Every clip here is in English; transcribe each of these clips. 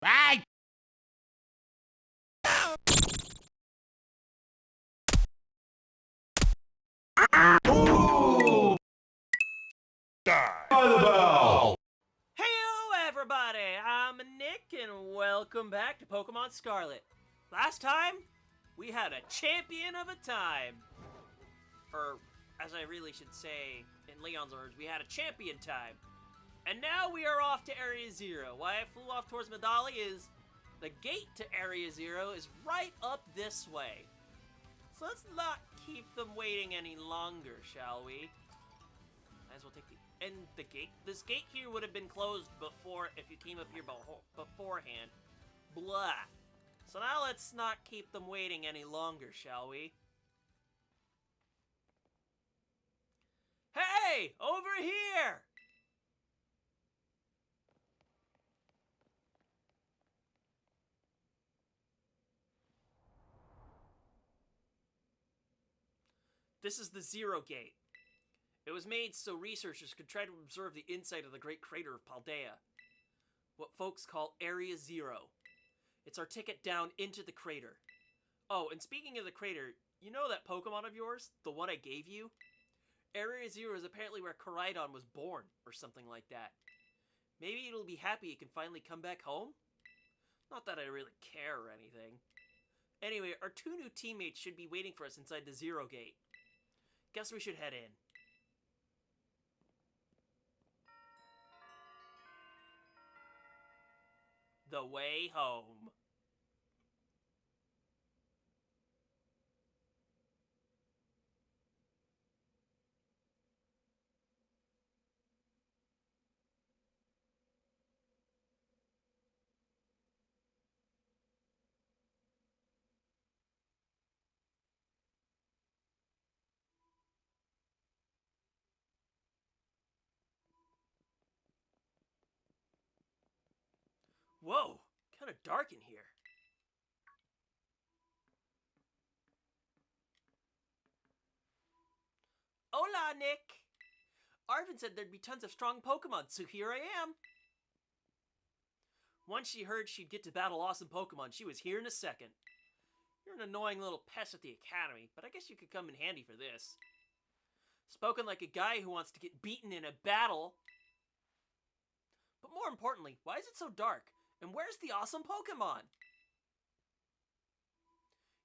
Bye! Ooh! Die! By the bell! Heyo everybody, I'm Nick and welcome back to Pokémon Scarlet. Last time, we had a champion of a time. Or, as I really should say, in Leon's words, we had a champion time. And now we are off to Area Zero. Why I flew off towards Medali is the gate to Area Zero is right up this way. So let's not keep them waiting any longer, shall we? Might as well take the gate. This gate here would have been closed before if you came up here beforehand. Blah. So now let's not keep them waiting any longer, shall we? Hey! Over here! This is the Zero Gate. It was made so researchers could try to observe the inside of the Great Crater of Paldea. What folks call Area Zero. It's our ticket down into the crater. Oh, and speaking of the crater, you know that Pokemon of yours? The one I gave you? Area Zero is apparently where Koraidon was born, or something like that. Maybe it'll be happy it can finally come back home? Not that I really care or anything. Anyway, our two new teammates should be waiting for us inside the Zero Gate. Guess we should head in. The way home. Whoa, kind of dark in here. Hola, Nick! Arvin said there'd be tons of strong Pokemon, so here I am. Once she heard she'd get to battle awesome Pokemon, she was here in a second. You're an annoying little pest at the academy, but I guess you could come in handy for this. Spoken like a guy who wants to get beaten in a battle. But more importantly, why is it so dark? And where's the awesome Pokemon?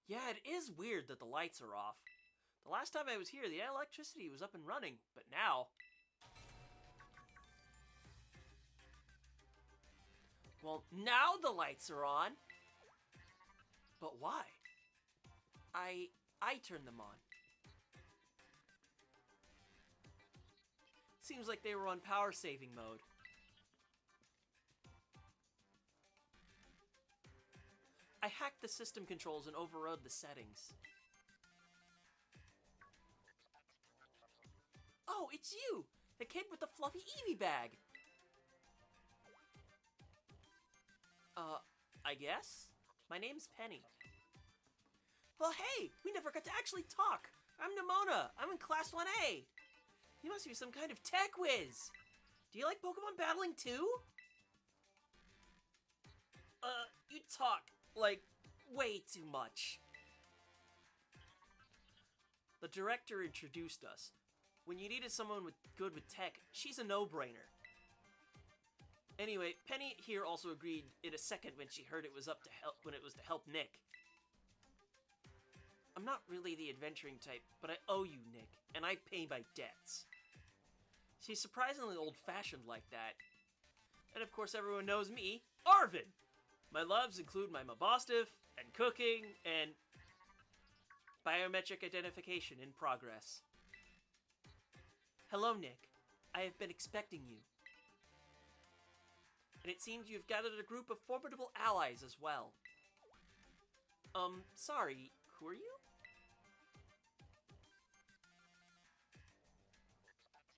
Yeah, it is weird that the lights are off. The last time I was here, the electricity was up and running, but now... Well, now the lights are on. But why? I turned them on. Seems like they were on power saving mode. I hacked the system controls and overrode the settings. Oh, it's you! The kid with the fluffy Eevee bag! I guess? My name's Penny. Well, hey! We never got to actually talk! I'm Nimona! I'm in Class 1A! You must be some kind of tech whiz! Do you like Pokemon battling too? You talk, like, way too much. The director introduced us. When you needed someone good with tech, she's a no-brainer. Anyway, Penny here also agreed in a second when she heard it was to help Nick. I'm not really the adventuring type, but I owe you, Nick, and I pay my debts. She's surprisingly old-fashioned like that. And of course everyone knows me, Arvin! My loves include my Mabostiff, and cooking, and biometric identification in progress. Hello, Nick. I have been expecting you. And it seems you've gathered a group of formidable allies as well. Sorry, who are you?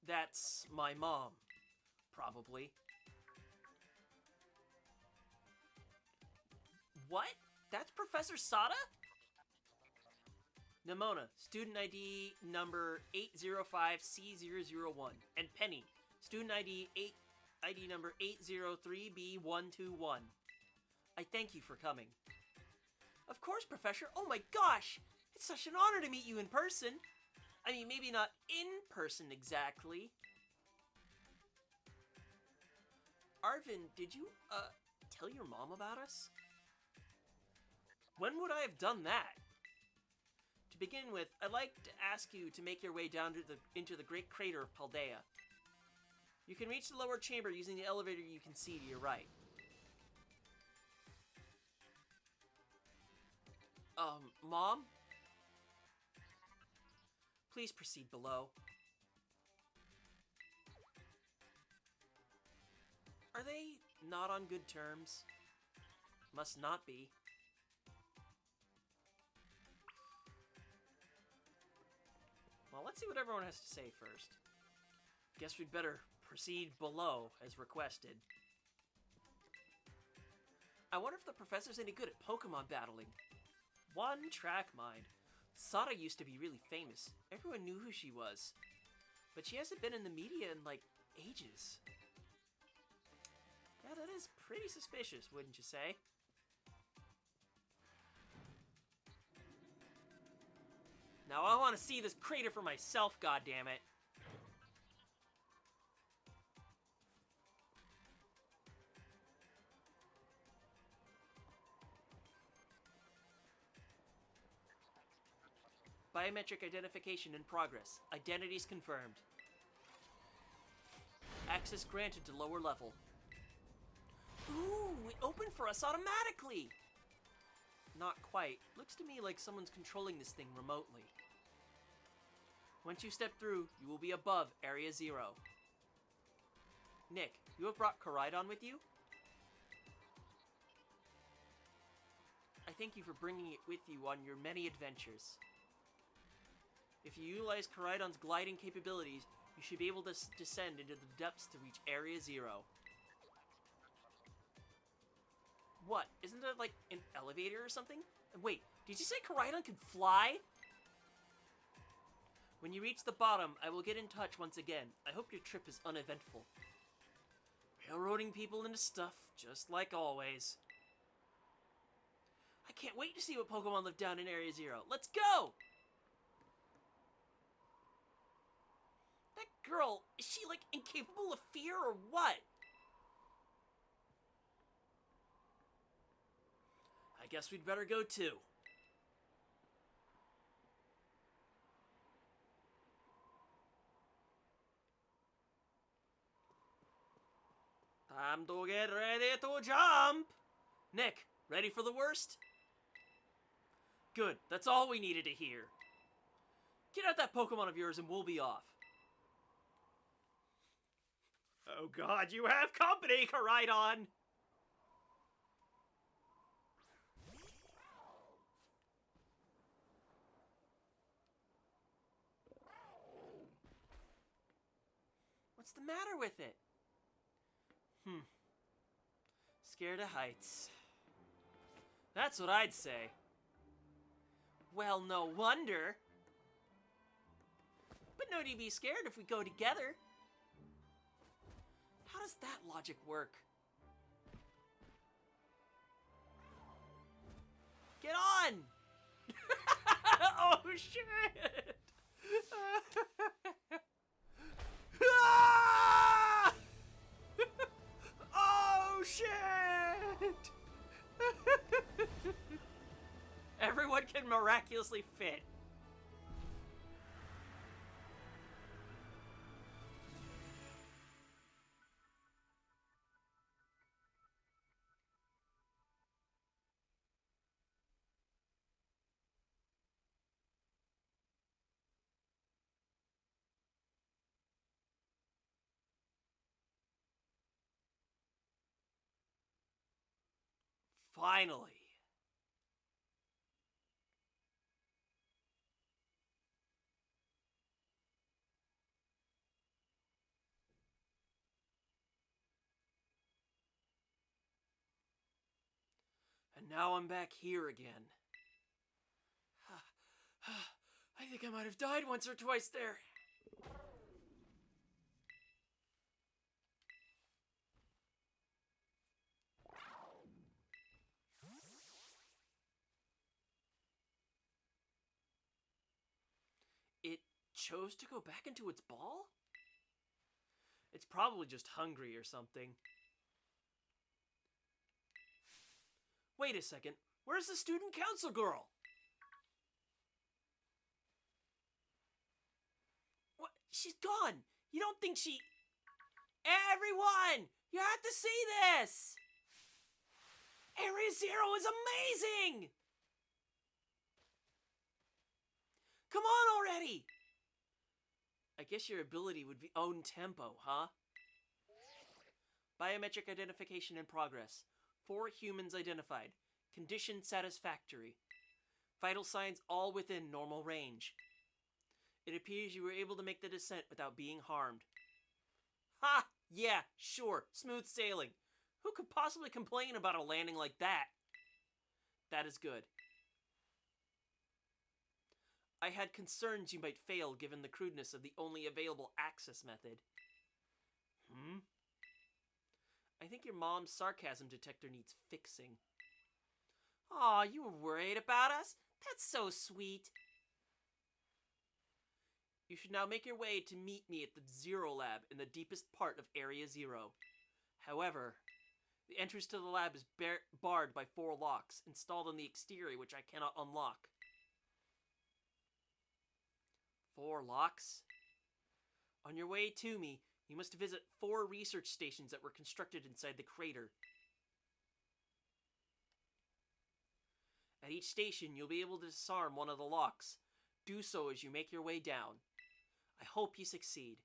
That's my mom, probably. What? That's Professor Sada? Nimona, student ID number 805C001. And Penny, student ID number 803B121. I thank you for coming. Of course, Professor. Oh my gosh! It's such an honor to meet you in person. I mean, maybe not in person exactly. Arvin, did you, tell your mom about us? When would I have done that? To begin with, I'd like to ask you to make your way down to into the Great Crater of Paldea. You can reach the lower chamber using the elevator you can see to your right. Mom? Please proceed below. Are they not on good terms? Must not be. Well, let's see what everyone has to say first. Guess we'd better proceed below as requested. I wonder if the professor's any good at Pokemon battling. One track mind. Sada used to be really famous. Everyone knew who she was. But she hasn't been in the media in, like, ages. Yeah, that is pretty suspicious, wouldn't you say? Now I want to see this crater for myself, goddammit. Biometric identification in progress. Identities confirmed. Access granted to lower level. Ooh, it opened for us automatically! Not quite. Looks to me like someone's controlling this thing remotely. Once you step through, you will be above Area 0. Nick, you have brought Koraidon with you? I thank you for bringing it with you on your many adventures. If you utilize Koraidon's gliding capabilities, you should be able to descend into the depths to reach Area 0. What? Isn't there, like, an elevator or something? Wait, did you say Koraidon can fly? When you reach the bottom, I will get in touch once again. I hope your trip is uneventful. Railroading people into stuff, just like always. I can't wait to see what Pokemon live down in Area 0. Let's go! That girl, is she, like, incapable of fear or what? I guess we'd better go too. Time to get ready to jump! Nick, ready for the worst? Good, that's all we needed to hear. Get out that Pokemon of yours and we'll be off. Oh god, you have company, Koraidon! What's the matter with it? Scared of heights. That's what I'd say. Well, no wonder. But no need to be scared if we go together. How does that logic work? Get on! Oh, shit! Ah! Oh, shit! Everyone can miraculously fit. Finally. And now I'm back here again. I think I might have died once or twice there. chose to go back into its ball? It's probably just hungry or something. Wait a second. Where's the student council girl? What? She's gone. You don't think she... Everyone! You have to see this! Area Zero is amazing! Come on already! I guess your ability would be own tempo, huh? Biometric identification in progress. 4 humans identified. Condition satisfactory. Vital signs all within normal range. It appears you were able to make the descent without being harmed. Ha! Yeah, sure. Smooth sailing. Who could possibly complain about a landing like that? That is good. I had concerns you might fail given the crudeness of the only available access method. I think your mom's sarcasm detector needs fixing. Aw, you were worried about us? That's so sweet. You should now make your way to meet me at the Zero Lab in the deepest part of Area Zero. However, the entrance to the lab is barred by 4 locks installed on the exterior which I cannot unlock. 4 locks? On your way to me, you must visit 4 research stations that were constructed inside the crater. At each station, you'll be able to disarm one of the locks. Do so as you make your way down. I hope you succeed.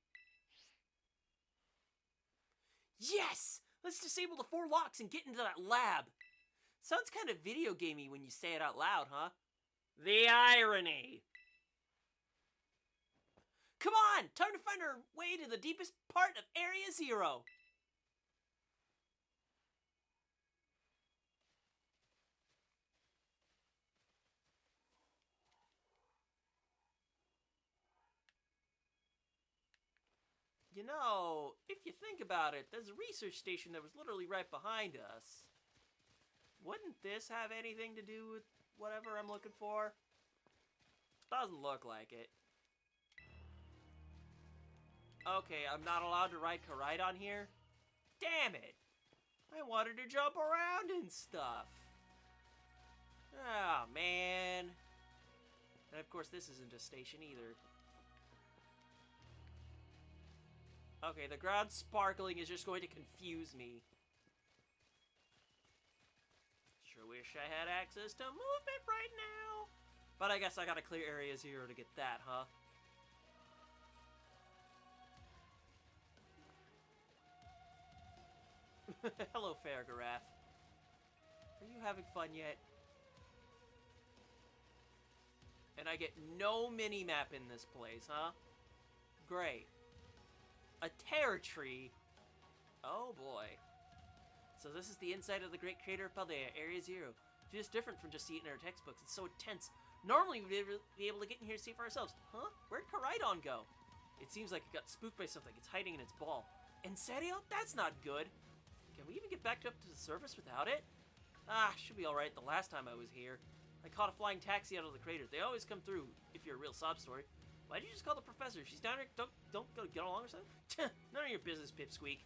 Yes! Let's disable the 4 locks and get into that lab. Sounds kind of video gamey when you say it out loud, huh? The irony! Come on! Time to find our way to the deepest part of Area Zero! You know, if you think about it, there's a research station that was literally right behind us. Wouldn't this have anything to do with whatever I'm looking for? Doesn't look like it. Okay, I'm not allowed to ride Koraidon here? Damn it! I wanted to jump around and stuff. Oh, man. And of course, this isn't a station either. Okay, the ground sparkling is just going to confuse me. Sure wish I had access to movement right now. But I guess I gotta clear Area Zero to get that, huh? Hello, Fair Giraffe. Are you having fun yet? And I get no mini-map in this place, huh? Great. A terror tree? Oh boy. So this is the inside of the Great Crater of Paldea, Area Zero. Feels different from just seeing it in our textbooks. It's so intense. Normally we'd be able to get in here to see for ourselves. Huh? Where'd Koraidon go? It seems like it got spooked by something. It's hiding in its ball. In serio? That's not good. Can we even get back up to the surface without it? Ah, should be alright. The last time I was here, I caught a flying taxi out of the crater. They always come through, if you're a real sob story. Why did you just call the professor? If she's down here, don't go get along or something? None of your business, Pipsqueak.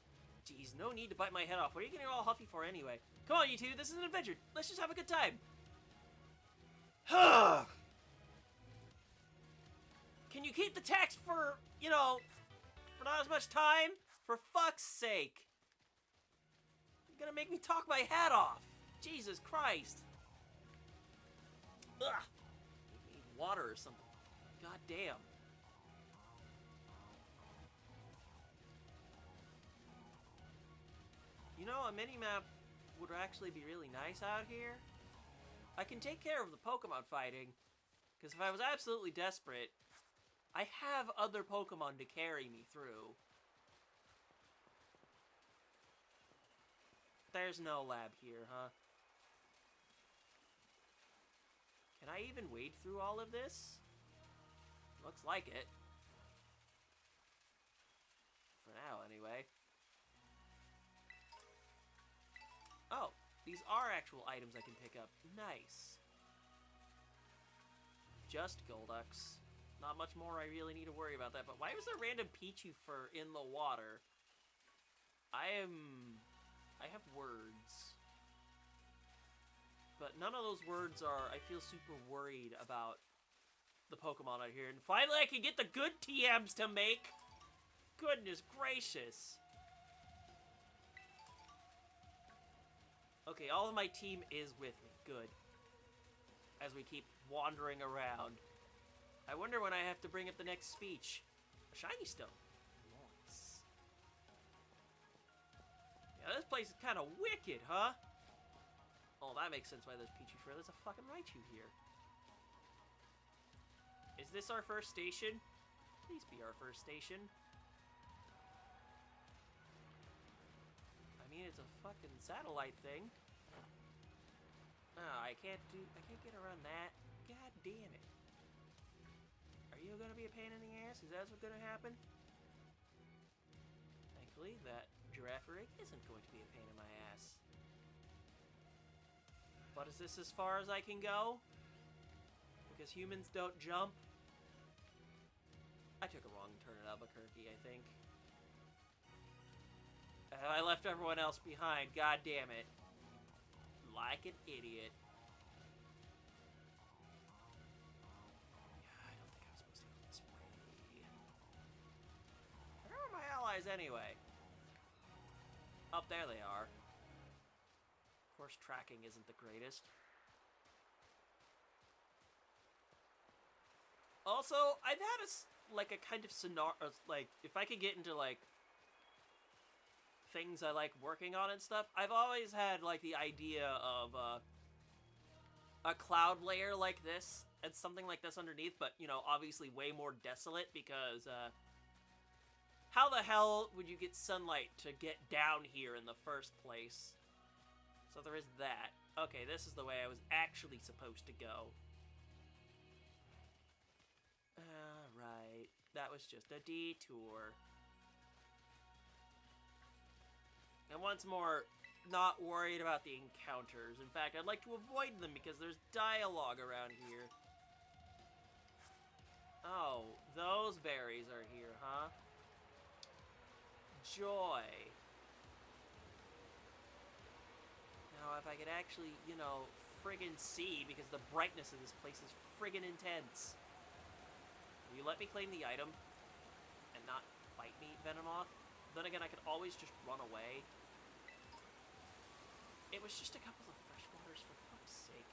Jeez, no need to bite my head off. What are you getting all huffy for anyway? Come on, you two. This is an adventure. Let's just have a good time. Can you keep the text for, you know, for not as much time? For fuck's sake. You're gonna make me talk my head off. Jesus Christ. Ugh. Need water or something. God damn. You know, a mini-map would actually be really nice out here. I can take care of the Pokemon fighting, because if I was absolutely desperate, I have other Pokemon to carry me through. There's no lab here, huh? Can I even wade through all of this? Looks like it. For now, anyway. Oh, these are actual items I can pick up. Nice. Just Golducks. Not much more I really need to worry about that. But why was there random Pichu fur in the water? I have words. But none of those words are, I feel super worried about the Pokemon out here. And finally I can get the good TMs to make. Goodness gracious. Okay, all of my team is with me. Good. As we keep wandering around. I wonder when I have to bring up the next speech. A shiny stone. Nice. Yeah, this place is kind of wicked, huh? Oh, that makes sense why there's Pichu fur. There's a fucking Raichu here. Is this our first station? Please be our first station. I mean, it's a fucking satellite thing. Oh, I can't get around that. God damn it. Are you gonna be a pain in the ass? Is that what's gonna happen? Thankfully, that giraffe rig isn't going to be a pain in my ass. But is this as far as I can go? Because humans don't jump? I took a wrong turn at Albuquerque, I think. I left everyone else behind, god damn it. Like an idiot. Yeah, I don't think I was supposed to go this way. Where are my allies anyway? Up there they are. Of course, tracking isn't the greatest. Also, I've had a kind of scenario, like, if I could get into, like, things I like working on and stuff, I've always had, like, the idea of, a cloud layer like this, and something like this underneath, but, you know, obviously way more desolate, because, how the hell would you get sunlight to get down here in the first place? So there is that. Okay, this is the way I was actually supposed to go. Alright. That was just a detour. And once more, not worried about the encounters. In fact, I'd like to avoid them because there's dialogue around here. Oh, those berries are here, huh? Joy. Now, if I could actually, you know, friggin' see, because the brightness of this place is friggin' intense. Will you let me claim the item and not fight me, Venomoth? Then again, I could always just run away. It was just a couple of freshwaters, for fuck's sake.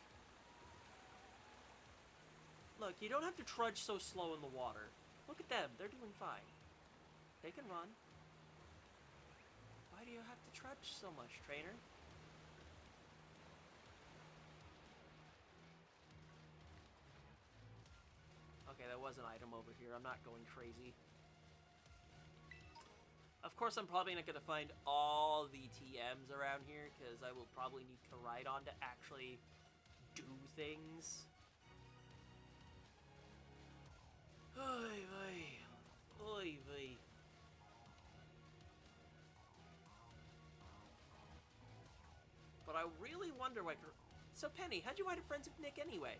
Look, you don't have to trudge so slow in the water. Look at them, they're doing fine. They can run. Why do you have to trudge so much, trainer? Okay, that was an item over here. I'm not going crazy. Of course, I'm probably not going to find all the TMs around here, because I will probably need to ride on to actually do things. Oy vey. Oy vey. But I really wonder why... So, Penny, how'd you wind up friends with Nick anyway?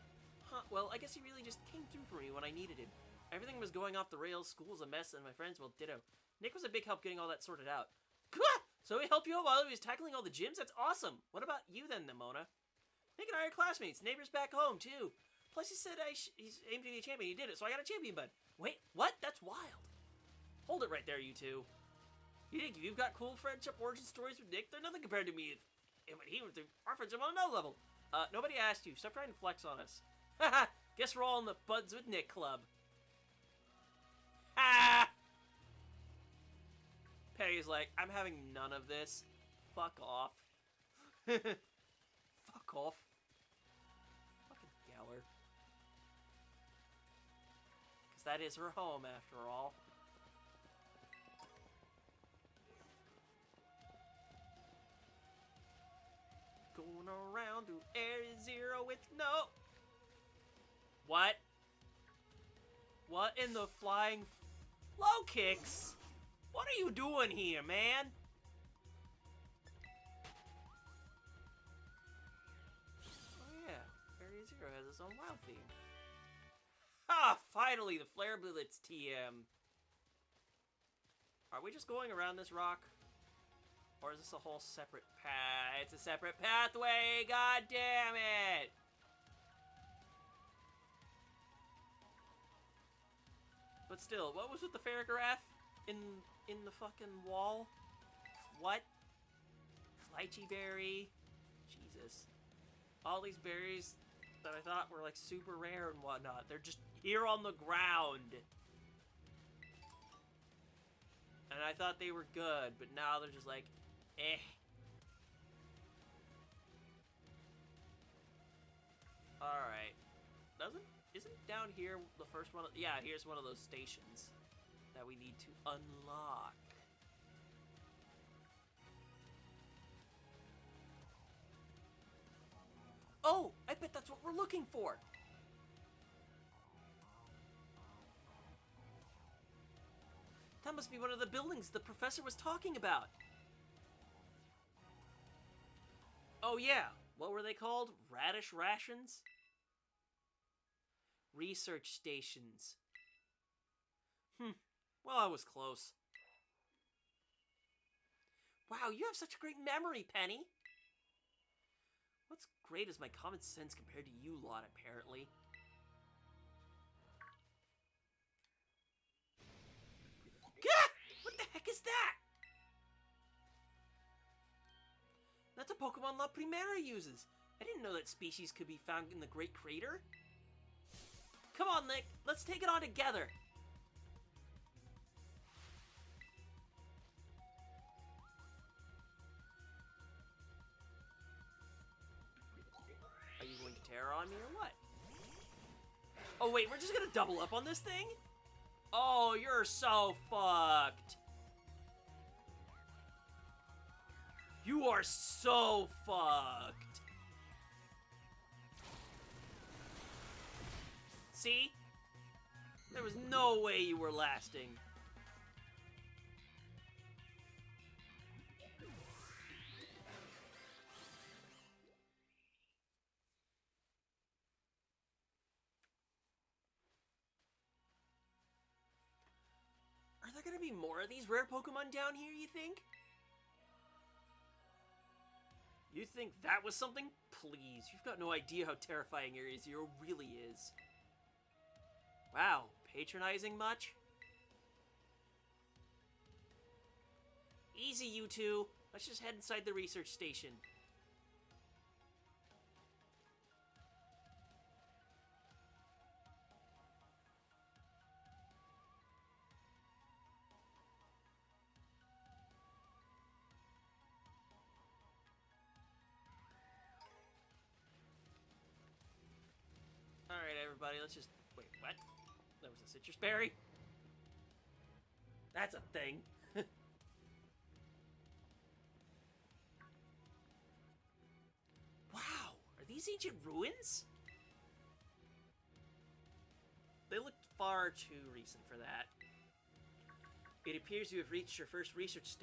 Huh, well, I guess he really just came through for me when I needed him. Everything was going off the rails, school's a mess, and my friends, well, ditto. Nick was a big help getting all that sorted out. So he helped you out while he was tackling all the gyms? That's awesome! What about you then, Nimona? Nick and I are classmates, neighbors back home, too. Plus, he said he's aimed to be a champion. He did it, so I got a champion bud. Wait, what? That's wild. Hold it right there, you two. You think if you've got cool friendship origin stories with Nick, they're nothing compared to me. And when he was our friendship on another level. Nobody asked you. Stop trying to flex on us. Haha, guess we're all in the Buds with Nick club. Ha! Penny's like, I'm having none of this. Fuck off. Fuck off. Fucking Geller. Because that is her home, after all. Going around through Area Zero with no... What? What in the flying... Low kicks? What are you doing here, man? Oh yeah, Area Zero has its own wild theme. Ah, finally, the Flare Blitz TM. Are we just going around this rock? Or is this a whole separate path? It's a separate pathway! God damn it! But still, what was with the Farragraph in the fucking wall? What? Lychee berry. Jesus. All these berries that I thought were like super rare and whatnot, they're just here on the ground. And I thought they were good, but now they're just like, eh. Alright. Isn't down here the first one? Yeah, here's one of those stations that we need to unlock. Oh, I bet that's what we're looking for. That must be one of the buildings the professor was talking about. Oh yeah, what were they called? Radish rations? Research stations. Well, I was close. Wow, you have such a great memory, Penny. What's great is my common sense compared to you lot, apparently. Gah! What the heck is that? That's a Pokemon La Primera uses. I didn't know that species could be found in the Great Crater. Come on, Nick. Let's take it on together. Are you going to terror on me or what? Oh, wait. We're just going to double up on this thing? Oh, you're so fucked. You are so fucked. See? There was no way you were lasting. Are there gonna be more of these rare Pokemon down here, you think? You think that was something? Please, you've got no idea how terrifying Area Zero really is. Wow, patronizing much? Easy, you two. Let's just head inside the research station. Alright, everybody, let's just... Wait, what? That was a citrus berry? That's a thing. Wow, are these ancient ruins? They look far too recent for that. It appears you have reached your first research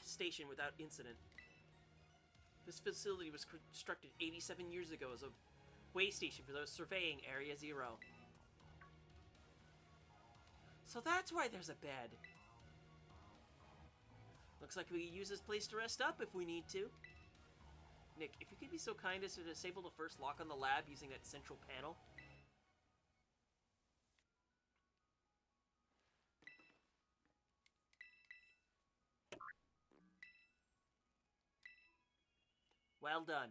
station without incident. This facility was constructed 87 years ago as a way station for those surveying Area Zero. So that's why there's a bed. Looks like we can use this place to rest up if we need to. Nick, if you could be so kind as to disable the first lock on the lab using that central panel. Well done.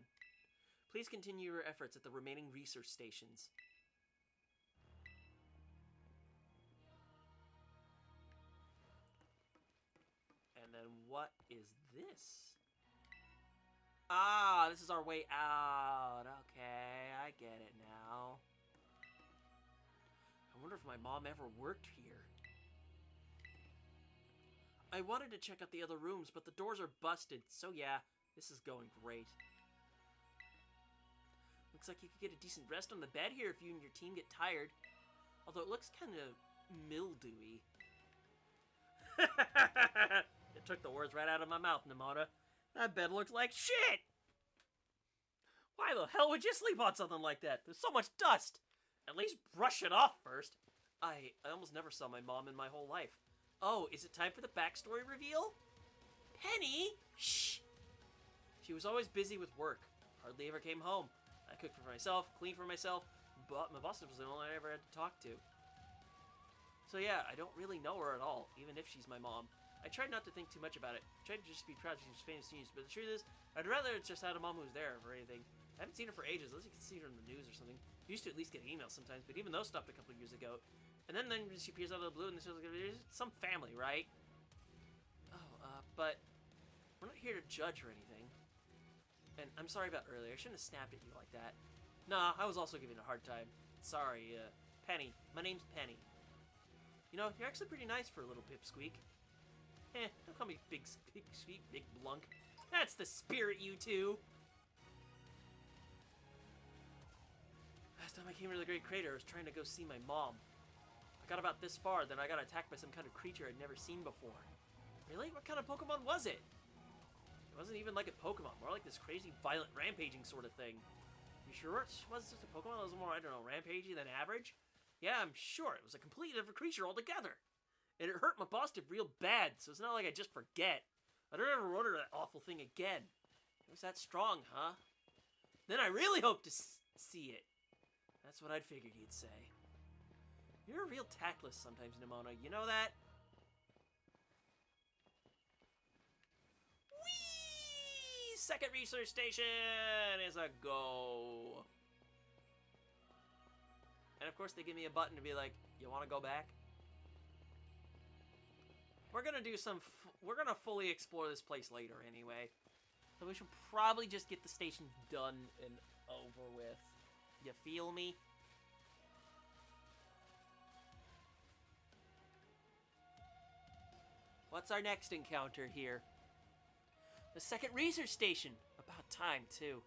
Please continue your efforts at the remaining research stations. And then what is this? Ah, this is our way out. Okay, I get it now. I wonder if my mom ever worked here. I wanted to check out the other rooms, but the doors are busted. So yeah, this is going great. Looks like you could get a decent rest on the bed here if you and your team get tired. Although it looks kind of mildewy. It took the words right out of my mouth, Nemona. That bed looks like shit! Why the hell would you sleep on something like that? There's so much dust! At least brush it off first. I almost never saw my mom in my whole life. Oh, is it time for the backstory reveal? Penny? Shh! She was always busy with work. Hardly ever came home. I cooked for myself, cleaned for myself, but my boss was the only one I ever had to talk to. So yeah, I don't really know her at all, even if she's my mom. I tried not to think too much about it. I tried to just be proud she was famous genius, but the truth is, I'd rather just had a mom who was there for anything. I haven't seen her for ages, unless you can see her in the news or something. We used to at least get emails sometimes, but even those stopped a couple of years ago. And then she appears out of the blue, and there's some family, right? Oh, but we're not here to judge or anything. And I'm sorry about earlier. I shouldn't have snapped at you like that. Nah, I was also giving a hard time. Sorry, Penny. My name's Penny. You know, you're actually pretty nice for a little pipsqueak. Don't call me big sweet, big blunk. That's the spirit, you two! Last time I came to the Great Crater, I was trying to go see my mom. I got about this far, then I got attacked by some kind of creature I'd never seen before. Really? What kind of Pokemon was it? It wasn't even like a Pokemon, more like this crazy, violent, rampaging sort of thing. You sure it was just a Pokemon that was more, I don't know, rampagey than average? Yeah, I'm sure. It was a completely different creature altogether. And it hurt my boss real bad, so it's not like I just forget. I don't ever order that awful thing again. It was that strong, huh? Then I really hope to see it. That's what I'd figured you'd say. You're real tactless sometimes, Nimona. You know that? Whee! Second research station is a go. And of course they give me a button to be like, you want to go back? We're gonna do we're gonna fully explore this place later anyway. So we should probably just get the station done and over with. You feel me? What's our next encounter here? The second research station. About time, too.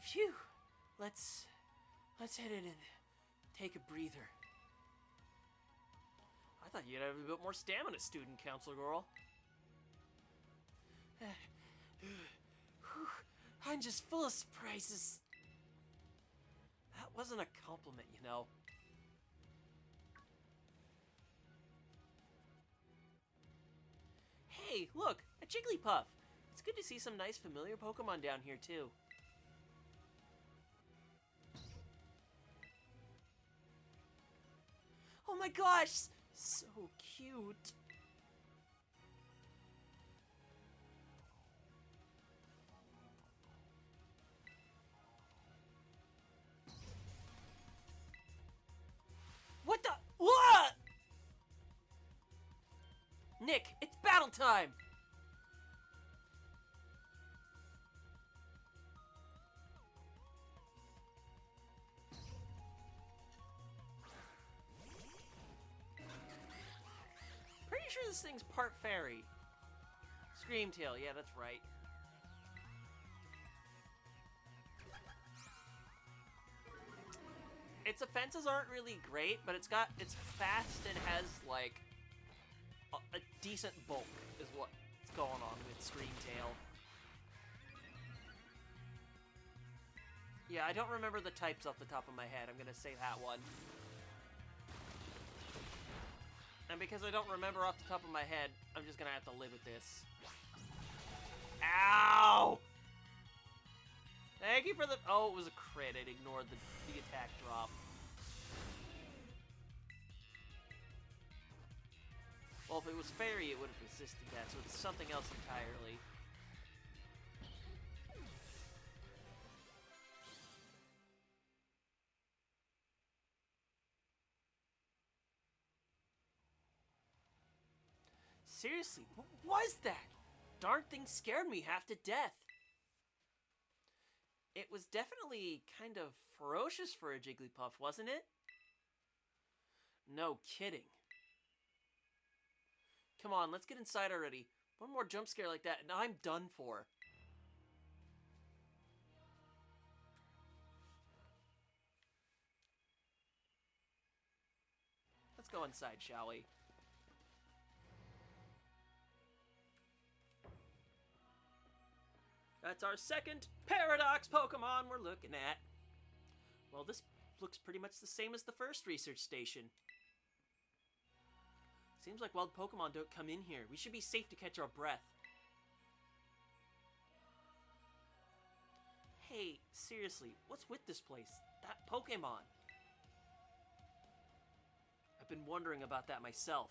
Phew. Let's head in and take a breather. I thought you'd have a bit more stamina, student council girl. I'm just full of surprises. That wasn't a compliment, you know. Hey, look, a Jigglypuff. It's good to see some nice familiar Pokemon down here, too. Oh my gosh, so cute. What the? What? Nick, it's battle time! Pretty sure this thing's part fairy. Screamtail, yeah, that's right. Its offenses aren't really great, but it's fast and has, like, a decent bulk is what's going on with Screamtail. Yeah, I don't remember the types off the top of my head. I'm gonna say that one. And because I don't remember off the top of my head, I'm just gonna have to live with this. Ow! Thank you for the... Oh, it was a crit. It ignored the attack drop. Well, if it was fairy, it would have resisted that, so it's something else entirely. Seriously, what was that? Darn thing scared me half to death. It was definitely kind of ferocious for a Jigglypuff, wasn't it? No kidding. Come on, let's get inside already. One more jump scare like that, and I'm done for. Let's go inside, shall we? That's our second Paradox Pokemon we're looking at. Well, this looks pretty much the same as the first research station. Seems like wild Pokemon don't come in here. We should be safe to catch our breath. Hey, seriously, what's with this place? That Pokemon. I've been wondering about that myself.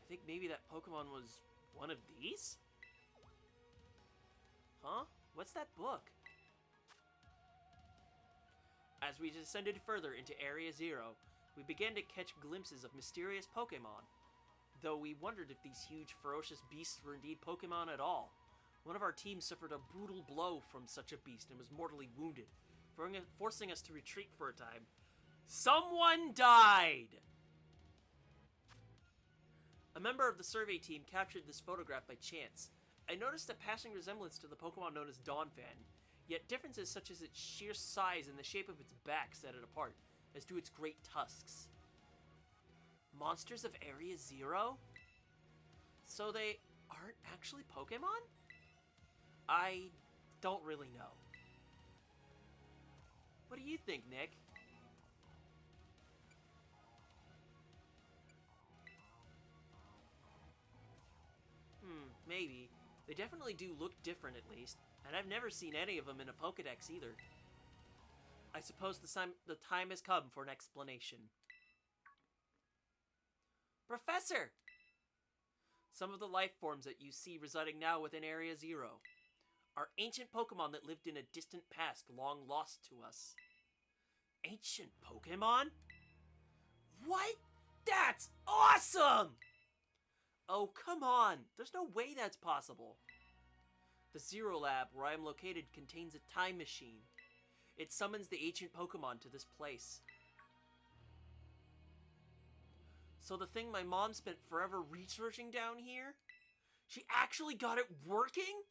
I think maybe that Pokemon was one of these? Huh? What's that book? As we descended further into Area 0, we began to catch glimpses of mysterious Pokemon, though we wondered if these huge, ferocious beasts were indeed Pokemon at all. One of our team suffered a brutal blow from such a beast and was mortally wounded, forcing us to retreat for a time. Someone died! A member of the survey team captured this photograph by chance. I noticed a passing resemblance to the Pokemon known as Donphan, yet differences such as its sheer size and the shape of its back set it apart, as do its great tusks. Monsters of Area 0? So they aren't actually Pokemon? I don't really know. What do you think, Nick? Maybe. They definitely do look different at least, and I've never seen any of them in a Pokedex either. I suppose the time has come for an explanation. Professor! Some of the life forms that you see residing now within Area 0 are ancient Pokemon that lived in a distant past long lost to us. Ancient Pokemon? What? That's awesome! Oh, come on! There's no way that's possible. The Zero Lab, where I am located, contains a time machine. It summons the ancient Pokemon to this place. So the thing my mom spent forever researching down here, she actually got it working?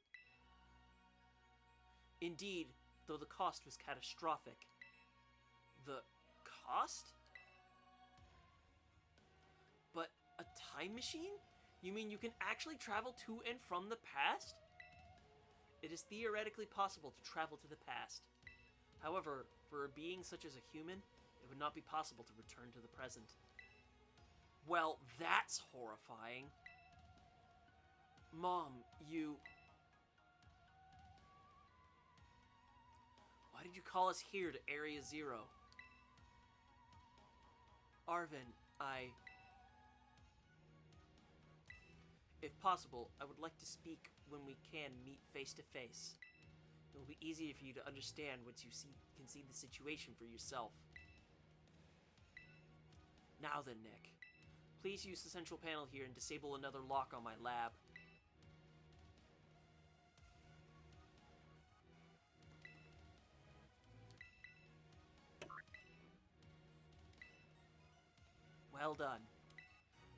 Indeed, though the cost was catastrophic. The cost? But a time machine? You mean you can actually travel to and from the past? It is theoretically possible to travel to the past. However, for a being such as a human, it would not be possible to return to the present. Well, that's horrifying. Mom, you... Why did you call us here to Area 0? Arvin, If possible, I would like to speak when we can meet face to face. It will be easier for you to understand once you can see the situation for yourself. Now then, Nick. Please use the central panel here and disable another lock on my lab. Well done.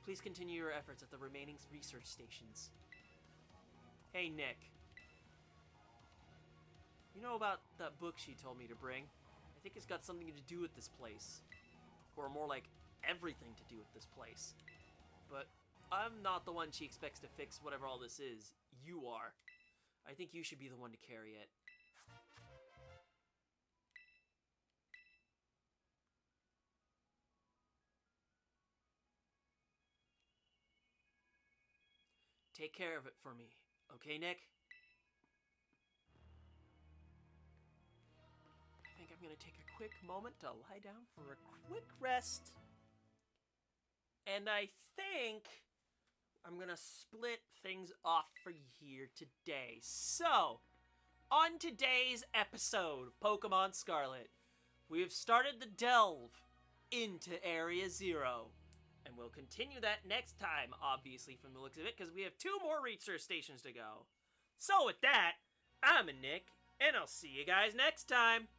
Please continue your efforts at the remaining research stations. Hey, Nick. You know about that book she told me to bring? I think it's got something to do with this place. Or more like, everything to do with this place. But I'm not the one she expects to fix whatever all this is. You are. I think you should be the one to carry it. Take care of it for me. Okay, Nick? I think I'm gonna take a quick moment to lie down for a quick rest. And I think I'm gonna split things off for here today. So, on today's episode of Pokemon Scarlet, we have started the delve into Area 0. And we'll continue that next time, obviously, from the looks of it, because we have 2 more research stations to go. So with that, I'm Nick, and I'll see you guys next time.